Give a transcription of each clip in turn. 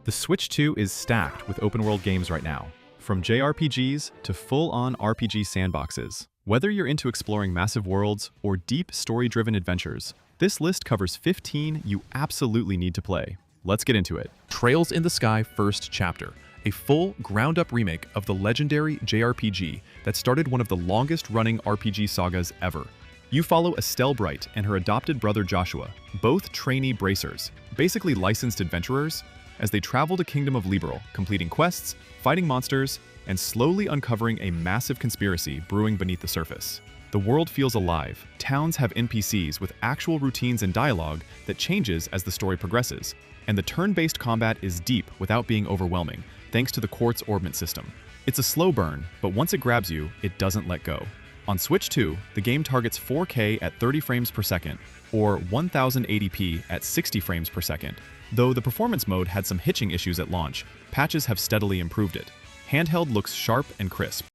The Switch 2 is stacked with open-world games right now, from JRPGs to full-on RPG sandboxes. Whether you're into exploring massive worlds or deep story-driven adventures, this list covers 15 you absolutely need to play. Let's get into it. Trails in the Sky First Chapter, a full, ground-up remake of the legendary JRPG that started one of the longest-running RPG sagas ever. You follow Estelle Bright and her adopted brother Joshua, both trainee bracers, basically licensed adventurers, as they travel to Kingdom of Liberl, completing quests, fighting monsters, and slowly uncovering a massive conspiracy brewing beneath the surface. The world feels alive. Towns have NPCs with actual routines and dialogue that changes as the story progresses, and the turn-based combat is deep without being overwhelming, thanks to the Quartz Orbment system. It's a slow burn, but once it grabs you, it doesn't let go. On Switch 2, the game targets 4K at 30 frames per second, or 1080p at 60 frames per second. Though the performance mode had some hitching issues at launch, patches have steadily improved it. Handheld looks sharp and crisp.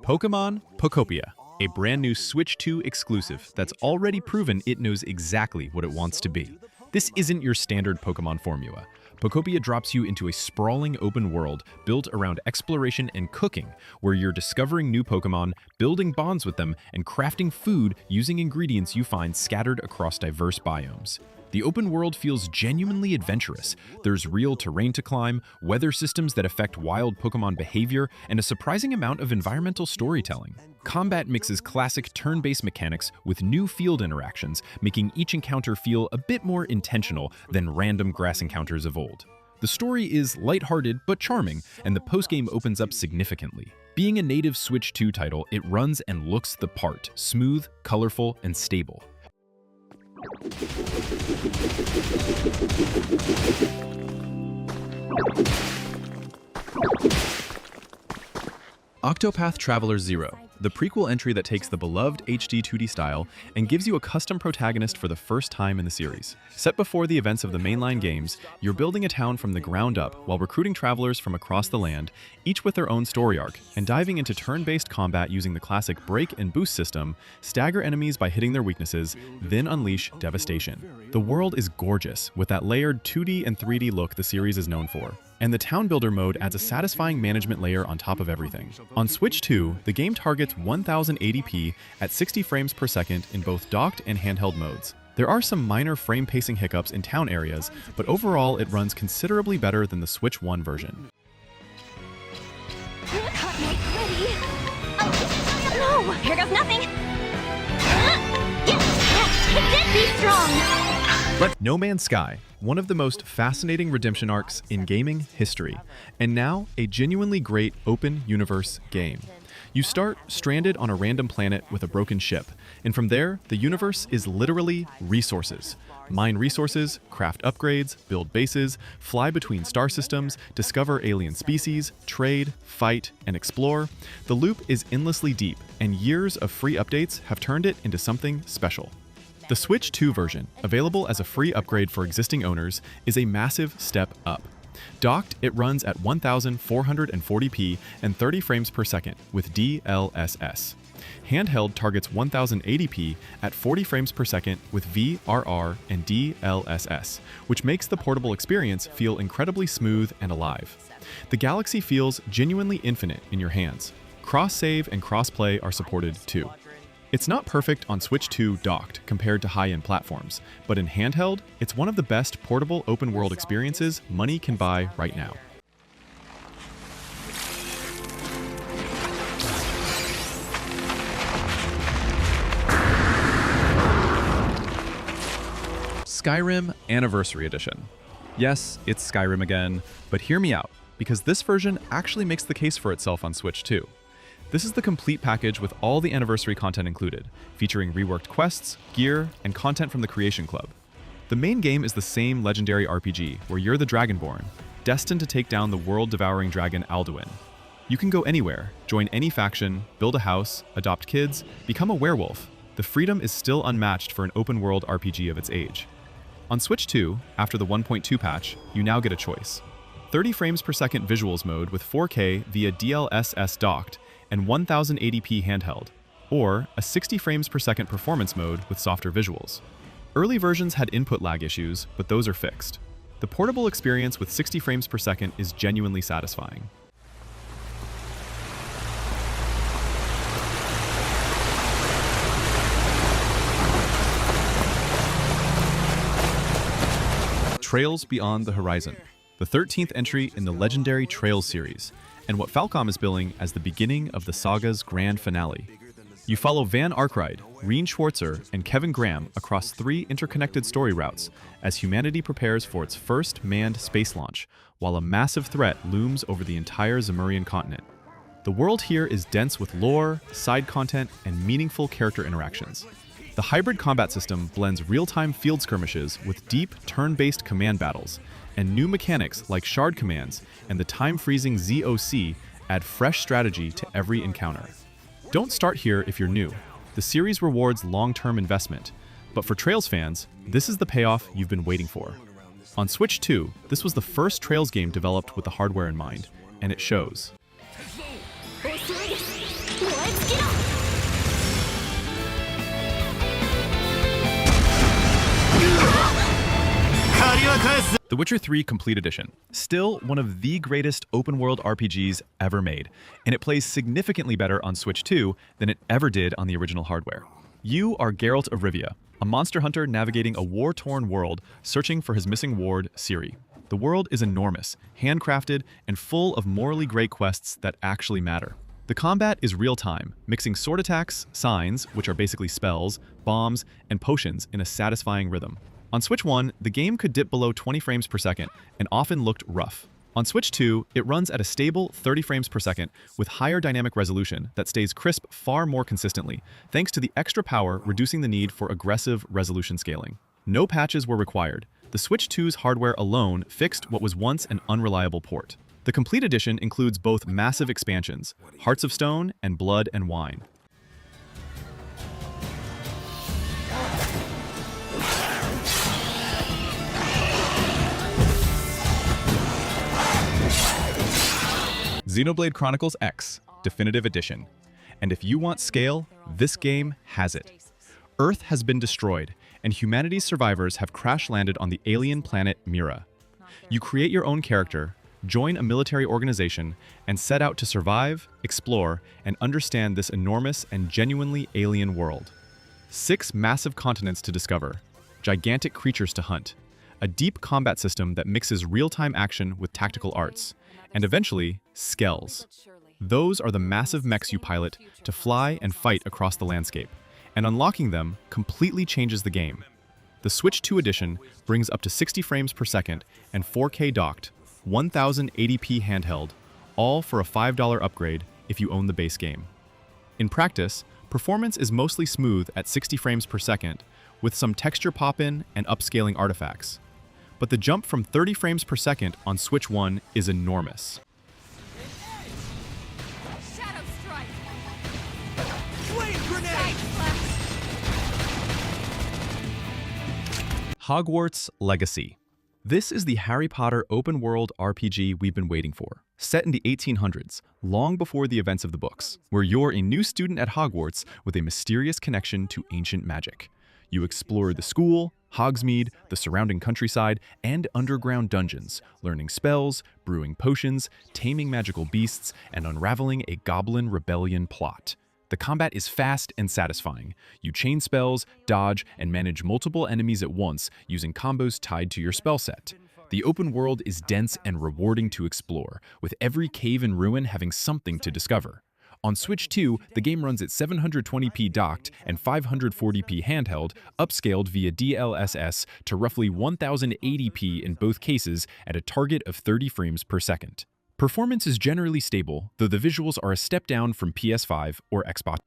Pokémon Pokopia, a brand new Switch 2 exclusive that's already proven it knows exactly what it wants to be. This isn't your standard Pokémon formula. Pokopia drops you into a sprawling open world built around exploration and cooking, where you're discovering new Pokémon, building bonds with them, and crafting food using ingredients you find scattered across diverse biomes. The open world feels genuinely adventurous. There's real terrain to climb, weather systems that affect wild Pokémon behavior, and a surprising amount of environmental storytelling. Combat mixes classic turn-based mechanics with new field interactions, making each encounter feel a bit more intentional than random grass encounters of old. The story is lighthearted but charming, and the postgame opens up significantly. Being a native Switch 2 title, it runs and looks the part, smooth, colorful, and stable. Octopath Traveler 0, the prequel entry that takes the beloved HD 2D style and gives you a custom protagonist for the first time in the series. Set before the events of the mainline games, you're building a town from the ground up while recruiting travelers from across the land, each with their own story arc, and diving into turn-based combat using the classic break and boost system, stagger enemies by hitting their weaknesses, then unleash devastation. The world is gorgeous, with that layered 2D and 3D look the series is known for. And the Town Builder mode adds a satisfying management layer on top of everything. On Switch 2, the game targets 1080p at 60 frames per second in both docked and handheld modes. There are some minor frame pacing hiccups in town areas, but overall it runs considerably better than the Switch 1 version. No, here goes nothing. Yes, it did be strong. No Man's Sky, one of the most fascinating redemption arcs in gaming history, and now a genuinely great open universe game. You start stranded on a random planet with a broken ship, and from there, the universe is literally resources. Mine resources, craft upgrades, build bases, fly between star systems, discover alien species, trade, fight, and explore. The loop is endlessly deep, and years of free updates have turned it into something special. The Switch 2 version, available as a free upgrade for existing owners, is a massive step up. Docked, it runs at 1440p and 30 frames per second with DLSS. Handheld targets 1080p at 40 frames per second with VRR and DLSS, which makes the portable experience feel incredibly smooth and alive. The Galaxy feels genuinely infinite in your hands. Cross-save and cross-play are supported too. It's not perfect on Switch 2 docked compared to high-end platforms, but in handheld, it's one of the best portable open-world experiences money can buy right now. Skyrim Anniversary Edition. Yes, it's Skyrim again, but hear me out, because this version actually makes the case for itself on Switch 2. This is the complete package with all the anniversary content included, featuring reworked quests, gear, and content from the Creation Club. The main game is the same legendary RPG, where you're the Dragonborn, destined to take down the world-devouring dragon Alduin. You can go anywhere, join any faction, build a house, adopt kids, become a werewolf. The freedom is still unmatched for an open-world RPG of its age. On Switch 2, after the 1.2 patch, you now get a choice. 30 frames per second visuals mode with 4K via DLSS docked, and 1080p handheld, or a 60 frames per second performance mode with softer visuals. Early versions had input lag issues, but those are fixed. The portable experience with 60 frames per second is genuinely satisfying. Trails Beyond the Horizon, the 13th entry in the legendary Trails series, and what Falcom is billing as the beginning of the saga's grand finale. You follow Van Arkwright, Reen Schwarzer, and Kevin Graham across 3 interconnected story routes as humanity prepares for its first manned space launch, while a massive threat looms over the entire Zemurian continent. The world here is dense with lore, side content, and meaningful character interactions. The hybrid combat system blends real-time field skirmishes with deep, turn-based command battles, and new mechanics like shard commands and the time-freezing ZOC add fresh strategy to every encounter. Don't start here if you're new. The series rewards long-term investment, but for Trails fans, this is the payoff you've been waiting for. On Switch 2, this was the first Trails game developed with the hardware in mind, and it shows. The Witcher 3 Complete Edition, still one of the greatest open-world RPGs ever made, and it plays significantly better on Switch 2 than it ever did on the original hardware. You are Geralt of Rivia, a monster hunter navigating a war-torn world searching for his missing ward, Ciri. The world is enormous, handcrafted, and full of morally great quests that actually matter. The combat is real-time, mixing sword attacks, signs, which are basically spells, bombs, and potions in a satisfying rhythm. On Switch 1, the game could dip below 20 frames per second and often looked rough. On Switch 2, it runs at a stable 30 frames per second with higher dynamic resolution that stays crisp far more consistently, thanks to the extra power reducing the need for aggressive resolution scaling. No patches were required. The Switch 2's hardware alone fixed what was once an unreliable port. The Complete Edition includes both massive expansions, Hearts of Stone and Blood and Wine. Xenoblade Chronicles X, Definitive Edition. And if you want scale, this game has it. Earth has been destroyed, and humanity's survivors have crash-landed on the alien planet Mira. You create your own character, join a military organization, and set out to survive, explore, and understand this enormous and genuinely alien world. 6 massive continents to discover, gigantic creatures to hunt, a deep combat system that mixes real-time action with tactical arts, and eventually, skells. Those are the massive mechs you pilot to fly and fight across the landscape, and unlocking them completely changes the game. The Switch 2 edition brings up to 60 frames per second and 4K docked, 1080p handheld, all for a $5 upgrade if you own the base game. In practice, performance is mostly smooth at 60 frames per second, with some texture pop-in and upscaling artifacts. But the jump from 30 frames per second on Switch 1 is enormous. Hogwarts Legacy. This is the Harry Potter open-world RPG we've been waiting for. Set in the 1800s, long before the events of the books, where you're a new student at Hogwarts with a mysterious connection to ancient magic. You explore the school, Hogsmeade, the surrounding countryside, and underground dungeons, learning spells, brewing potions, taming magical beasts, and unraveling a goblin rebellion plot. The combat is fast and satisfying. You chain spells, dodge, and manage multiple enemies at once using combos tied to your spell set. The open world is dense and rewarding to explore, with every cave and ruin having something to discover. On Switch 2, the game runs at 720p docked and 540p handheld, upscaled via DLSS to roughly 1080p in both cases at a target of 30 frames per second. Performance is generally stable, though the visuals are a step down from PS5 or Xbox.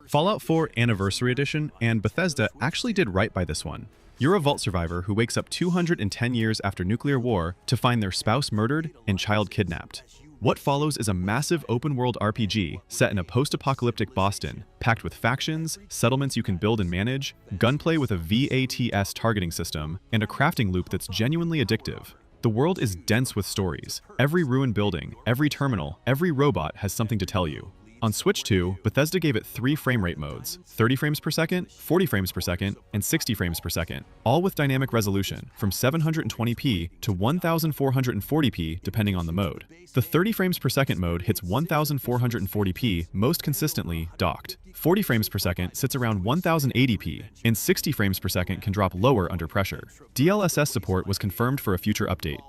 Fallout 4 Anniversary Edition and Bethesda actually did right by this one. You're a vault survivor who wakes up 210 years after nuclear war to find their spouse murdered and child kidnapped. What follows is a massive open-world RPG set in a post-apocalyptic Boston, packed with factions, settlements you can build and manage, gunplay with a VATS targeting system, and a crafting loop that's genuinely addictive. The world is dense with stories. Every ruined building, every terminal, every robot has something to tell you. On Switch 2, Bethesda gave it 3 frame rate modes: 30 frames per second, 40 frames per second, and 60 frames per second, all with dynamic resolution, from 720p to 1440p depending on the mode. The 30 frames per second mode hits 1440p most consistently docked. 40 frames per second sits around 1080p, and 60 frames per second can drop lower under pressure. DLSS support was confirmed for a future update.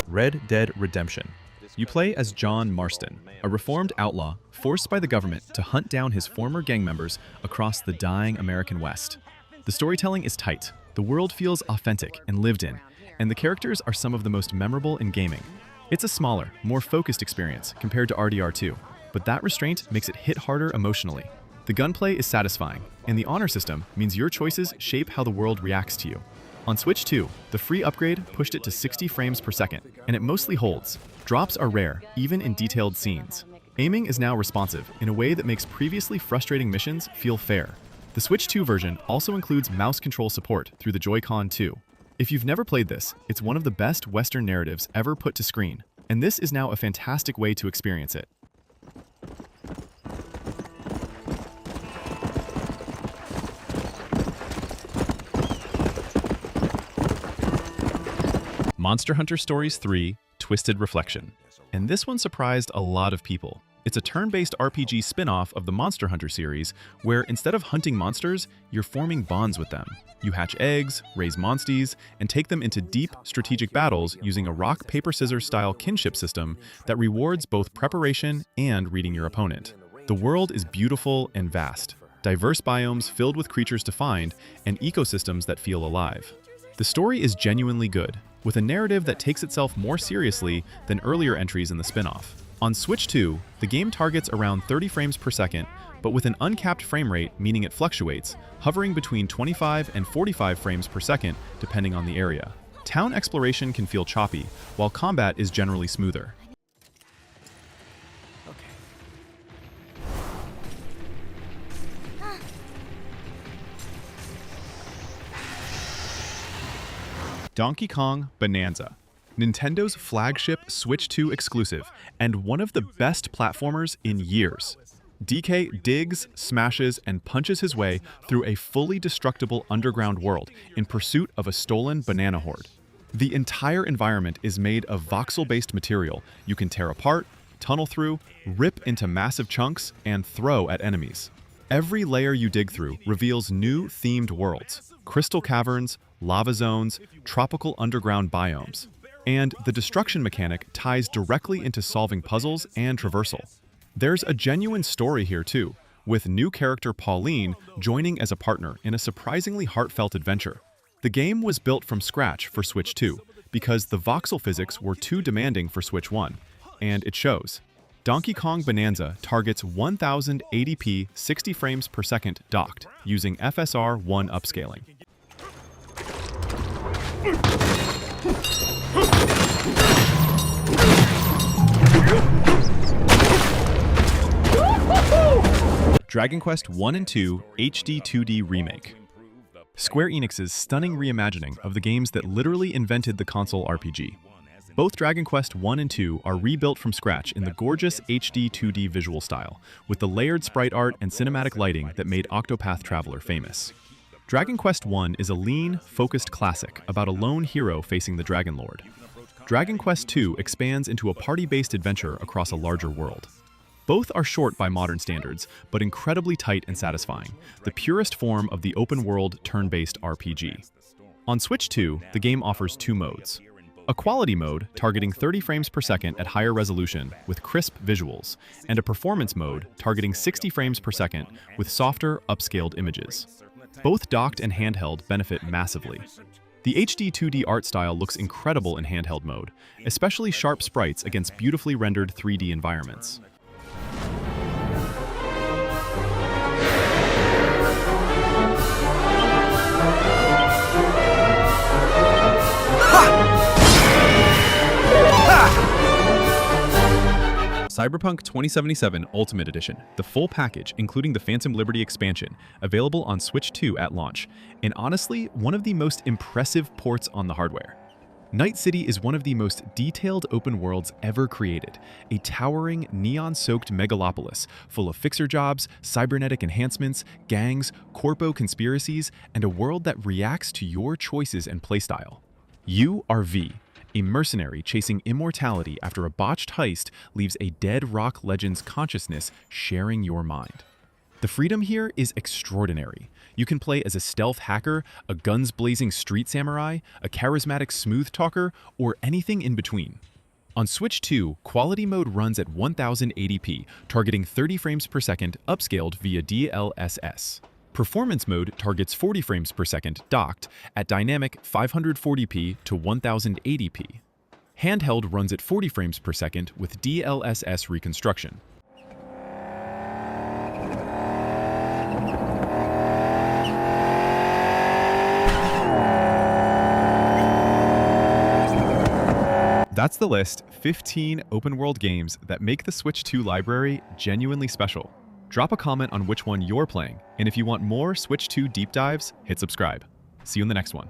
Red Dead Redemption. You play as John Marston, a reformed outlaw forced by the government to hunt down his former gang members across the dying American West. The storytelling is tight, the world feels authentic and lived in, and the characters are some of the most memorable in gaming. It's a smaller, more focused experience compared to RDR2, but that restraint makes it hit harder emotionally. The gunplay is satisfying, and the honor system means your choices shape how the world reacts to you. On Switch 2, the free upgrade pushed it to 60 frames per second, and it mostly holds. Drops are rare, even in detailed scenes. Aiming is now responsive in a way that makes previously frustrating missions feel fair. The Switch 2 version also includes mouse control support through the Joy-Con 2. If you've never played this, it's one of the best Western narratives ever put to screen, and this is now a fantastic way to experience it. Monster Hunter Stories 3: Twisted Reflection. And this one surprised a lot of people. It's a turn-based RPG spin-off of the Monster Hunter series, where instead of hunting monsters, you're forming bonds with them. You hatch eggs, raise monsties, and take them into deep, strategic battles using a rock, paper, scissors style kinship system that rewards both preparation and reading your opponent. The world is beautiful and vast, diverse biomes filled with creatures to find, and ecosystems that feel alive. The story is genuinely good, with a narrative that takes itself more seriously than earlier entries in the spin-off. On Switch 2, the game targets around 30 frames per second, but with an uncapped frame rate, meaning it fluctuates, hovering between 25 and 45 frames per second depending on the area. Town exploration can feel choppy, while combat is generally smoother. Donkey Kong Bananza, Nintendo's flagship Switch 2 exclusive, and one of the best platformers in years. DK digs, smashes, and punches his way through a fully destructible underground world in pursuit of a stolen banana hoard. The entire environment is made of voxel-based material you can tear apart, tunnel through, rip into massive chunks, and throw at enemies. Every layer you dig through reveals new themed worlds: crystal caverns, lava zones, tropical underground biomes. And the destruction mechanic ties directly into solving puzzles and traversal. There's a genuine story here too, with new character Pauline joining as a partner in a surprisingly heartfelt adventure. The game was built from scratch for Switch 2 because the voxel physics were too demanding for Switch 1, and it shows. Donkey Kong Bananza targets 1080p 60 frames per second docked using FSR 1 upscaling. Dragon Quest I and II HD 2D Remake. Square Enix's stunning reimagining of the games that literally invented the console RPG. Both Dragon Quest I and II are rebuilt from scratch in the gorgeous HD 2D visual style, with the layered sprite art and cinematic lighting that made Octopath Traveler famous. Dragon Quest I is a lean, focused classic about a lone hero facing the Dragon Lord. Dragon Quest II expands into a party-based adventure across a larger world. Both are short by modern standards, but incredibly tight and satisfying, the purest form of the open-world, turn-based RPG. On Switch 2, the game offers 2 modes. A quality mode, targeting 30 frames per second at higher resolution with crisp visuals, and a performance mode, targeting 60 frames per second with softer, upscaled images. Both docked and handheld benefit massively. The HD 2D art style looks incredible in handheld mode, especially sharp sprites against beautifully rendered 3D environments. Cyberpunk 2077 Ultimate Edition, the full package including the Phantom Liberty expansion, available on Switch 2 at launch, and honestly, one of the most impressive ports on the hardware. Night City is one of the most detailed open worlds ever created, a towering, neon-soaked megalopolis full of fixer jobs, cybernetic enhancements, gangs, corpo conspiracies, and a world that reacts to your choices and playstyle. You are V, a mercenary chasing immortality after a botched heist leaves a dead rock legend's consciousness sharing your mind. The freedom here is extraordinary. You can play as a stealth hacker, a guns-blazing street samurai, a charismatic smooth talker, or anything in between. On Switch 2, quality mode runs at 1080p, targeting 30 frames per second upscaled via DLSS. Performance mode targets 40 frames per second docked at dynamic 540p to 1080p. Handheld runs at 40 frames per second with DLSS reconstruction. That's the list, 15 open-world games that make the Switch 2 library genuinely special. Drop a comment on which one you're playing, and if you want more Switch 2 deep dives, hit subscribe. See you in the next one.